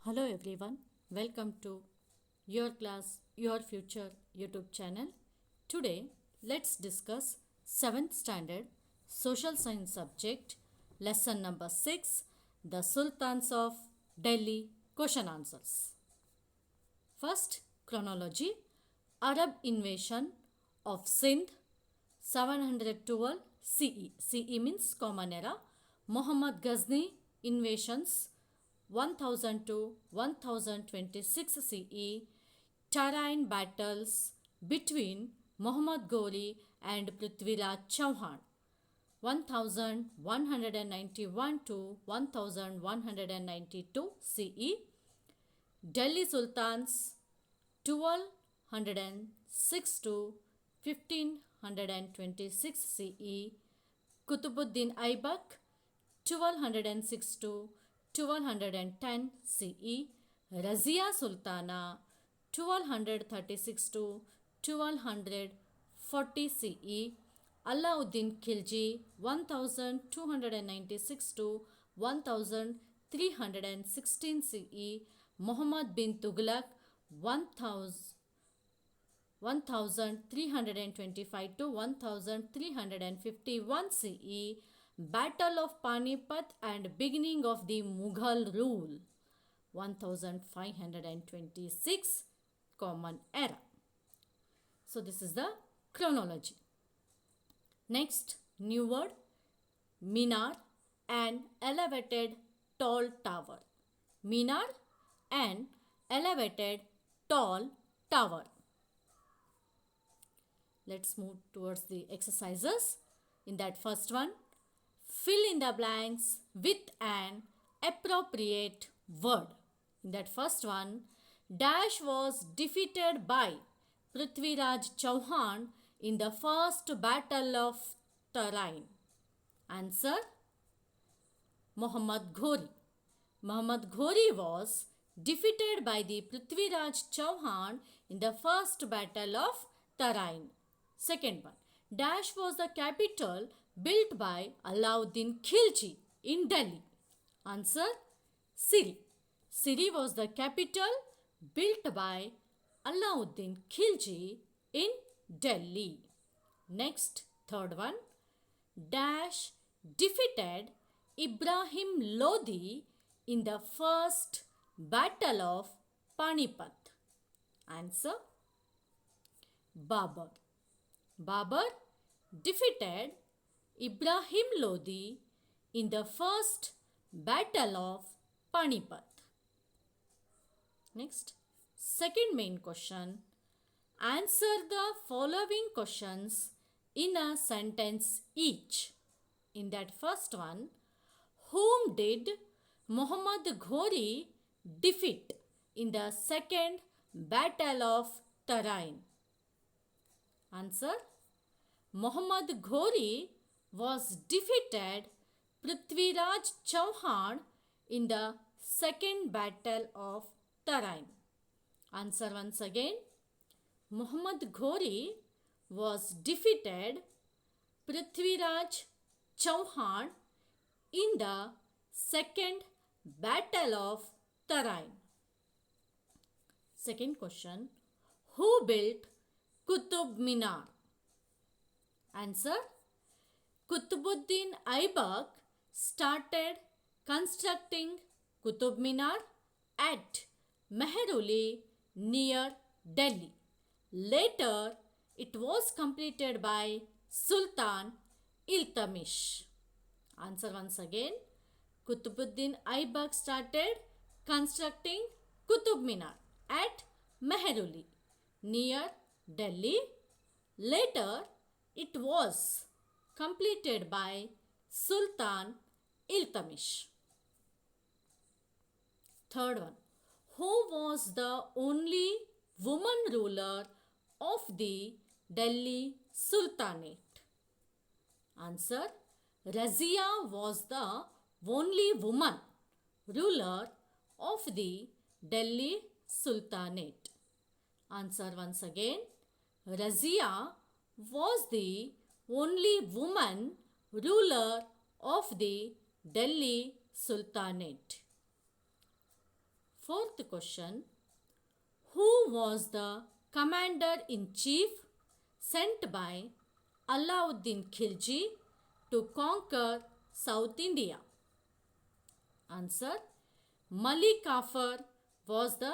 Hello everyone, welcome to Your Class, Your Future YouTube channel. Today, let's discuss 7th standard social science subject, lesson number 6, The Sultans of Delhi question answers. First, chronology, Arab invasion of Sindh 712 CE. CE means Common Era. Muhammad Ghazni invasions 1000 to 1026 CE. Terrain battles between Muhammad Ghori and Prithviraj Chauhan 1191 to 1192 CE. Delhi Sultans 1206 to 1526 CE. Qutbuddin Aibak 1206 to 1210 CE. Razia Sultana 1236 to 1240 CE. Alauddin Khilji 1296 to 1316 CE. Muhammad bin Tughlaq 1325 to 1351 CE. Battle of Panipat and beginning of the Mughal rule 1526 Common Era. So this is the chronology. Next new word, Minar, an elevated tall tower. Minar, an elevated tall tower. Let's move towards the exercises. In that first one, fill in the blanks with an appropriate word. In that first one, Dash was defeated by Prithviraj Chauhan in the first battle of Tarain. Answer, Muhammad Ghori. Muhammad Ghori was defeated by the Prithviraj Chauhan in the first battle of Tarain. Second one, Dash was the capital built by Alauddin Khilji in Delhi. Answer, Siri. Siri was the capital built by Alauddin Khilji in Delhi. Next, third one, Dash defeated Ibrahim Lodi in the first battle of Panipat. Answer, Babur. Babur defeated Ibrahim Lodi in the first battle of Panipat. Next, second main question. Answer the following questions in a sentence each. In that first one, whom did Muhammad Ghori defeat in the second battle of Tarain? Answer, Muhammad Ghori was defeated Prithviraj Chauhan in the second battle of Tarain. Answer once again, Muhammad Ghori was defeated Prithviraj Chauhan in the second battle of Tarain. Second question, who built Qutub Minar? Answer, Qutbuddin Aibak started constructing Qutub Minar at Mehruli near Delhi. Later, it was completed by Sultan Iltutmish. Answer once again, Qutbuddin Aibak started constructing Qutub Minar at Mehruli near Delhi. Later, it was completed by Sultan Iltutmish. Third one, who was the only woman ruler of the Delhi Sultanate? Answer, Razia was the only woman ruler of the Delhi Sultanate. Answer once again, Razia was the only woman ruler of the Delhi Sultanate. Fourth question. Who was the commander-in-chief sent by Alauddin Khilji to conquer South India? Answer. Malik Kafur was the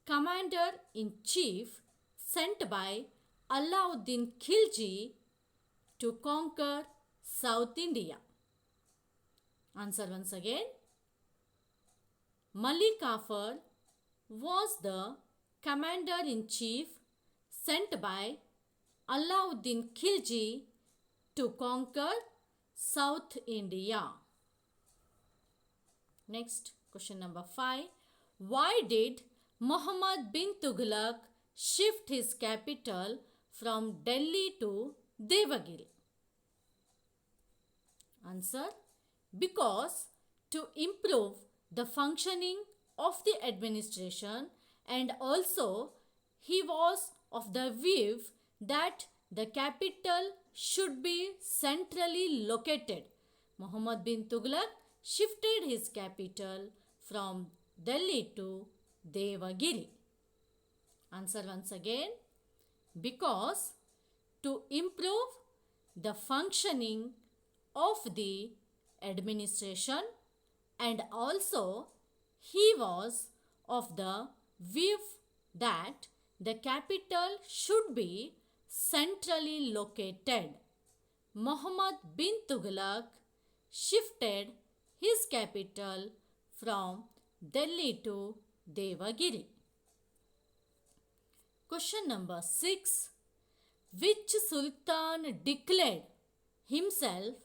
commander-in-chief sent by Alauddin Khilji to conquer South India. Answer once again. Malik Kafur was the commander-in-chief sent by Alauddin Khilji to conquer South India. Next, question number 5. Why did Muhammad bin Tughlaq shift his capital from Delhi to Devagiri? Answer. Because to improve the functioning of the administration, and also he was of the view that the capital should be centrally located. Muhammad bin Tughlaq shifted his capital from Delhi to Devagiri. Answer once again. Because to improve the functioning of the administration, and also he was of the view that the capital should be centrally located. Muhammad bin Tughlaq shifted his capital from Delhi to Devagiri. Question number 6. Which Sultan declared himself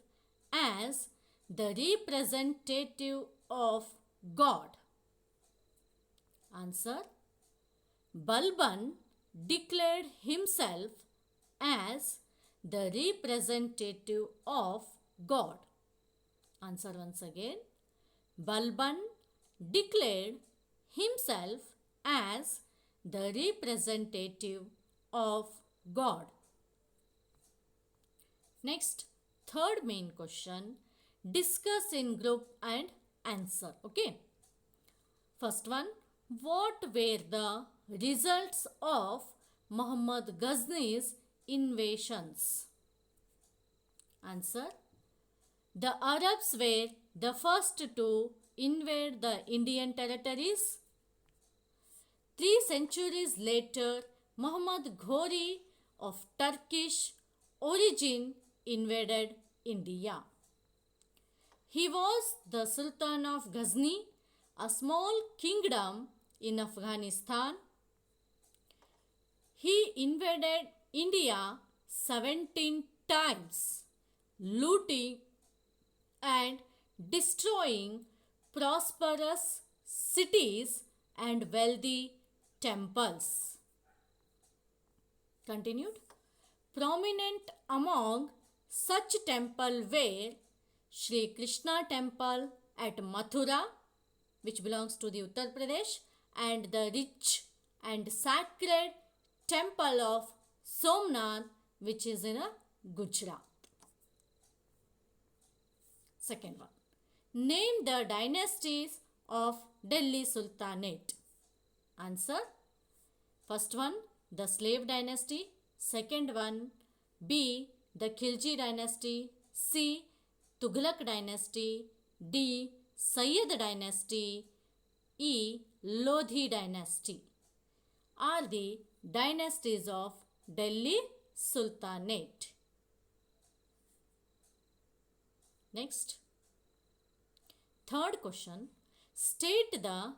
as the representative of God? Answer. Balban declared himself as the representative of God. Answer once again. Balban declared himself as the representative of God. Next, third main question. Discuss in group and answer. Okay. First one. What were the results of Muhammad Ghazni's invasions? Answer. The Arabs were the first to invade the Indian territories. 3 centuries later, Muhammad Ghori of Turkish origin invaded India. He was the Sultan of Ghazni, a small kingdom in Afghanistan. He invaded India 17 times, looting and destroying prosperous cities and wealthy temples. Continued. Prominent among such temples were Sri Krishna Temple at Mathura, which belongs to the Uttar Pradesh, and the rich and sacred temple of Somnath, which is in Gujarat. Second one. Name the dynasties of Delhi Sultanate. Answer. First one, the Slave dynasty. Second one, B, the Khilji dynasty. C, Tughlaq dynasty. D, Sayyid dynasty. E, Lodhi dynasty are the dynasties of Delhi Sultanate. Next, third question. State the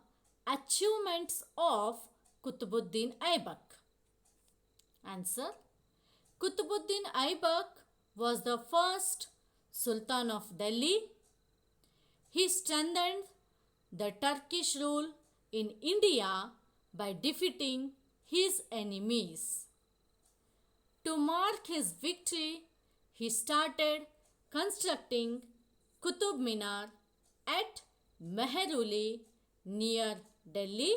achievements of Qutbuddin Aibak. Answer. Qutbuddin Aibak was the first Sultan of Delhi. He strengthened the Turkish rule in India by defeating his enemies. To mark his victory, he started constructing Qutub Minar at Mehruli near Delhi.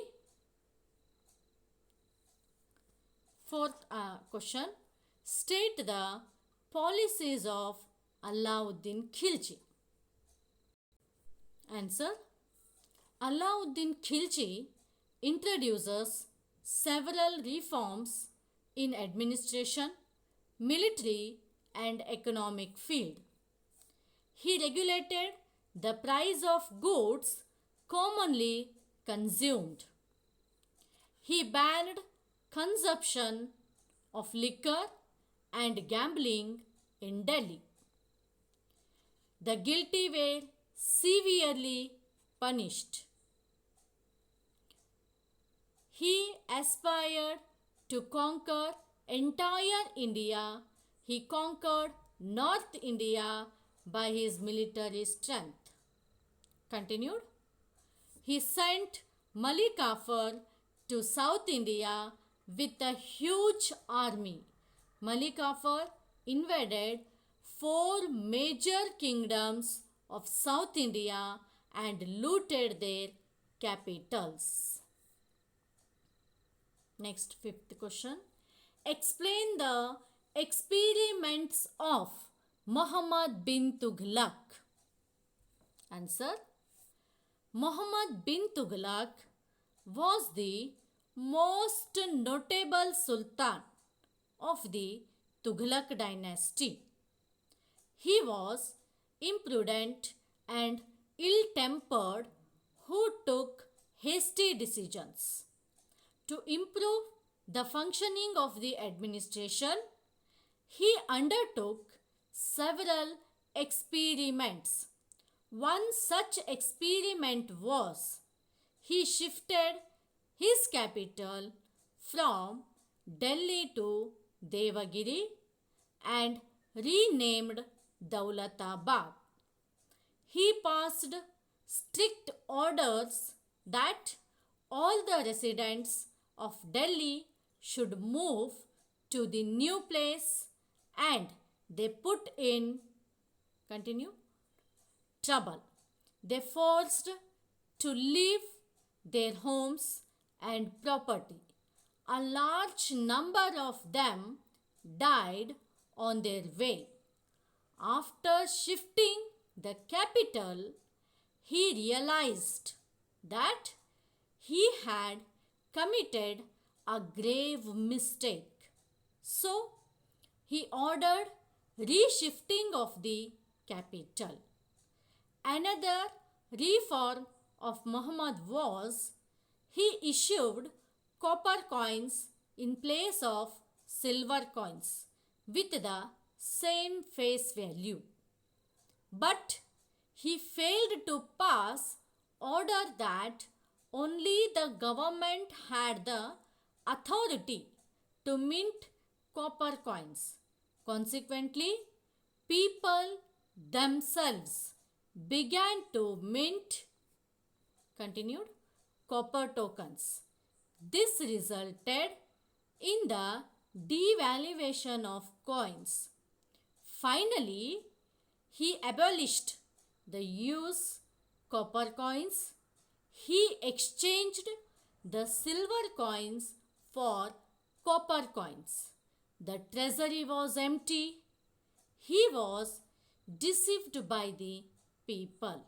Fourth question. State the policies of Alauddin Khilji. Answer. Alauddin Khilji introduces several reforms in administration, military, and economic field. He regulated the price of goods commonly consumed. He banned consumption of liquor and gambling in Delhi. The guilty were severely punished. He aspired to conquer entire India. He conquered North India by his military strength. Continued. He sent Malik Kafur to South India with a huge army. Malik Kafur invaded 4 major kingdoms of South India and looted their capitals. Next, fifth question. Explain the experiments of Muhammad bin Tughlaq. Answer. Muhammad bin Tughlaq was the most notable sultan of the Tughlaq dynasty. He was imprudent and ill-tempered who took hasty decisions. To improve the functioning of the administration, he undertook several experiments. One such experiment was he shifted his capital from Delhi to Devagiri and renamed Daulatabad. He passed strict orders that all the residents of Delhi should move to the new place and they put in trouble. They forced to leave their homes and property. A large number of them died on their way. After shifting the capital, he realized that he had committed a grave mistake. So, he ordered reshifting of the capital. Another reform of Muhammad was he issued copper coins in place of silver coins with the same face value. But he failed to pass order that only the government had the authority to mint copper coins. Consequently, people themselves began to mint copper tokens. This resulted in the devaluation of coins. Finally, he abolished the use copper coins. He exchanged the silver coins for copper coins. The treasury was empty. He was deceived by the people.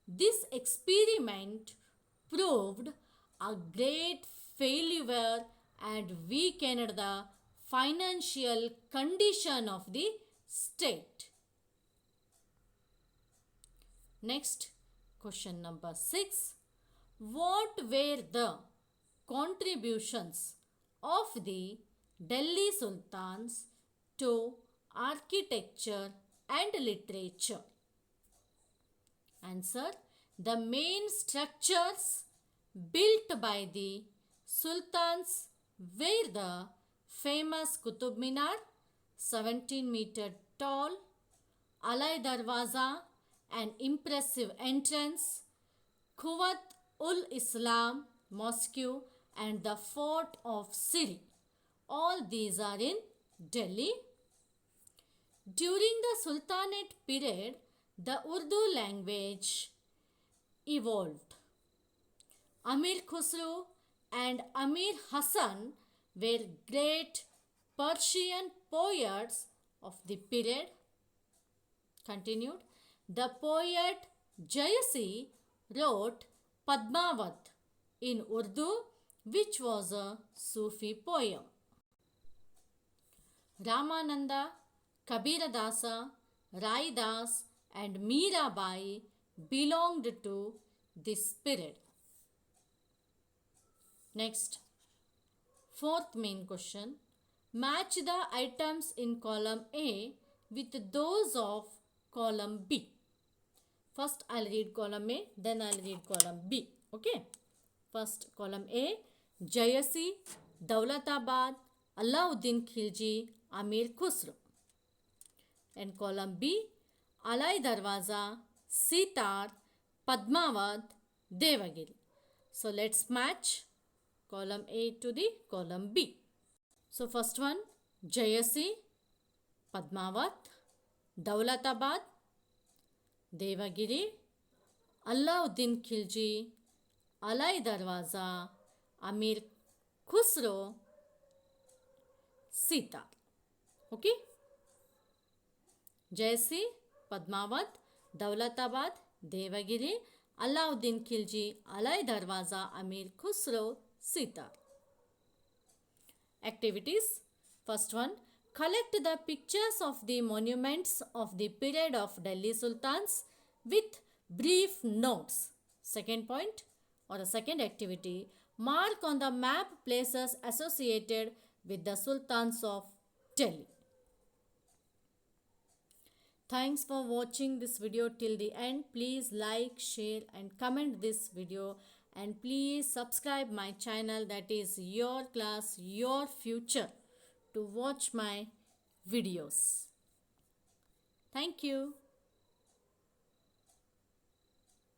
This experiment proved a great failure and weakened the financial condition of the state. Next, question number 6. What were the contributions of the Delhi Sultans to architecture and literature? Answer. The main structures built by the Sultans were the famous Qutub Minar, 17-meter tall, Alai Darwaza, an impressive entrance, Quwwat-ul-Islam Mosque and the Fort of Siri. All these are in Delhi. During the Sultanate period, the Urdu language evolved. Amir Khusro and Amir Hassan were great Persian poets of the period. Continued. The poet Jayasi wrote Padmavat, in Urdu, which was a Sufi poem. Ramananda, Kabiradasa, Raidas, and Mirabai belonged to this period. Next, fourth main question. Match the items in column A with those of column B. First I'll read column A, then I'll read column B. Okay. First column A, Jayasi, Daulatabad, Alauddin Khilji, Amir Khusro. And column B, Alai Darwaza, Sitar, Padmavat, Devagiri. So let's match column A to the column B. So first one, Jayasi, Padmavat, Daulatabad, Devagiri, Alauddin Khilji, Alai Darwaza, Amir Khusro, Sitar. Okay? Jayasi, Padmavat, Daulatabad, Devagiri, Alauddin Khilji, Alai Darwaza, Amir Khusro, Sitar. Activities. First one, collect the pictures of the monuments of the period of Delhi Sultans with brief notes. Second point or the second activity, mark on the map places associated with the Sultans of Delhi. Thanks for watching this video till the end. Please like, share and comment this video, and please subscribe my channel, that is Your Class Your Future, to watch my videos. Thank you.